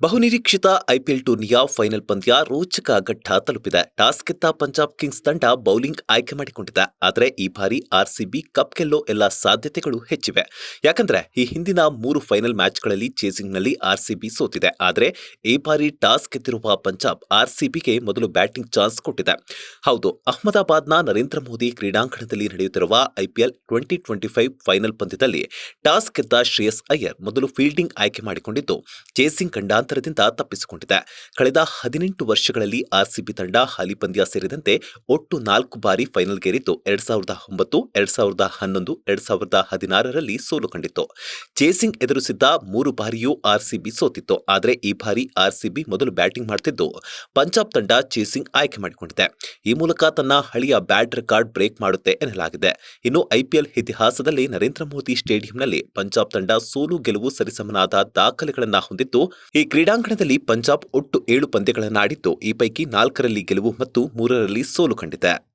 ಬಹುನಿರೀಕ್ಷಿತ ಐಪಿಎಲ್ ಟೂರ್ನಿಯ ಫೈನಲ್ ಪಂದ್ಯ ರೋಚಕ ಘಟ್ಟ ತಲುಪಿದೆ. ಟಾಸ್ ಗೆದ್ದ ಪಂಜಾಬ್ ಕಿಂಗ್ಸ್ ತಂಡ ಬೌಲಿಂಗ್ ಆಯ್ಕೆ ಮಾಡಿಕೊಂಡಿದೆ. ಆದರೆ ಈ ಬಾರಿ ಆರ್ಸಿಬಿ ಕಪ್ ಗೆಲ್ಲೋ ಎಲ್ಲ ಸಾಧ್ಯತೆಗಳು ಹೆಚ್ಚಿವೆ. ಯಾಕಂದ್ರೆ ಈ ಹಿಂದಿನ 3 ಫೈನಲ್ ಮ್ಯಾಚ್ಗಳಲ್ಲಿ ಚೇಸಿಂಗ್ನಲ್ಲಿ ಆರ್ಸಿಬಿ ಸೋತಿದೆ. ಆದರೆ ಈ ಬಾರಿ ಟಾಸ್ ಗೆದ್ದಿರುವ ಪಂಜಾಬ್ ಆರ್ಸಿಬಿಗೆ ಮೊದಲು ಬ್ಯಾಟಿಂಗ್ ಚಾನ್ಸ್ ಕೊಟ್ಟಿದೆ. ಹೌದು, ಅಹಮದಾಬಾದ್ನ ನರೇಂದ್ರ ಮೋದಿ ಕ್ರೀಡಾಂಗಣದಲ್ಲಿ ನಡೆಯುತ್ತಿರುವ ಐಪಿಎಲ್ 2025 ಫೈನಲ್ ಪಂದ್ಯದಲ್ಲಿ ಟಾಸ್ ಗೆದ್ದ ಶ್ರೇಯಸ್ ಅಯ್ಯರ್ ಮೊದಲು ಫೀಲ್ಡಿಂಗ್ ಆಯ್ಕೆ ಮಾಡಿಕೊಂಡಿದ್ದು ಚೇಸಿಂಗ್ ಖಂಡಾಂತರದಿಂದ ತಪ್ಪಿಸಿಕೊಂಡಿದೆ. ಕಳೆದ 18 ವರ್ಷಗಳಲ್ಲಿ ಆರ್ಸಿಬಿ ತಂಡ ಹಾಲಿ ಪಂದ್ಯ ಸೇರಿದಂತೆ ಒಟ್ಟು 4 ಬಾರಿ ಫೈನಲ್ಗೇರಿದ್ದು 2009, 2011, 2016ರಲ್ಲಿ ಸೋಲು ಕಂಡಿತ್ತು. ಚೇಸಿಂಗ್ ಎದುರಿಸಿದ್ದ 3 ಬಾರಿಯೂ ಆರ್ಸಿಬಿ ಸೋತಿತ್ತು. ಆದರೆ ಈ ಬಾರಿ ಆರ್ಸಿಬಿ ಮೊದಲು ಬ್ಯಾಟಿಂಗ್ ಮಾಡುತ್ತಿದ್ದು ಪಂಜಾಬ್ ತಂಡ ಚೇಸಿಂಗ್ ಆಯ್ಕೆ ಮಾಡಿಕೊಂಡಿದೆ. ಈ ಮೂಲಕ ತನ್ನ ಹಳೆಯ ಬ್ಯಾಡ್ ರೆಕಾರ್ಡ್ ಬ್ರೇಕ್ ಮಾಡುತ್ತೆ ಎನ್ನಲಾಗಿದೆ. ಇನ್ನು ಐಪಿಎಲ್ ಇತಿಹಾಸದಲ್ಲಿ ನರೇಂದ್ರ ಮೋದಿ ಸ್ಟೇಡಿಯಂನಲ್ಲಿ ಪಂಜಾಬ್ ತಂಡ ಸೋಲು ಗೆಲುವು ಸರಿಸಮನಾದ ದಾಖಲೆಗಳನ್ನು ಹೊಂದಿದ್ದು ಈ ಕ್ರೀಡಾಂಗಣದಲ್ಲಿ ಪಂಜಾಬ್ ಒಟ್ಟು 7 ಪಂದ್ಯಗಳನ್ನಾಡಿದ್ದು ಈ ಪೈಕಿ 4ರಲ್ಲಿ ಗೆಲುವು ಮತ್ತು 3ರಲ್ಲಿ ಸೋಲು ಕಂಡಿದೆ.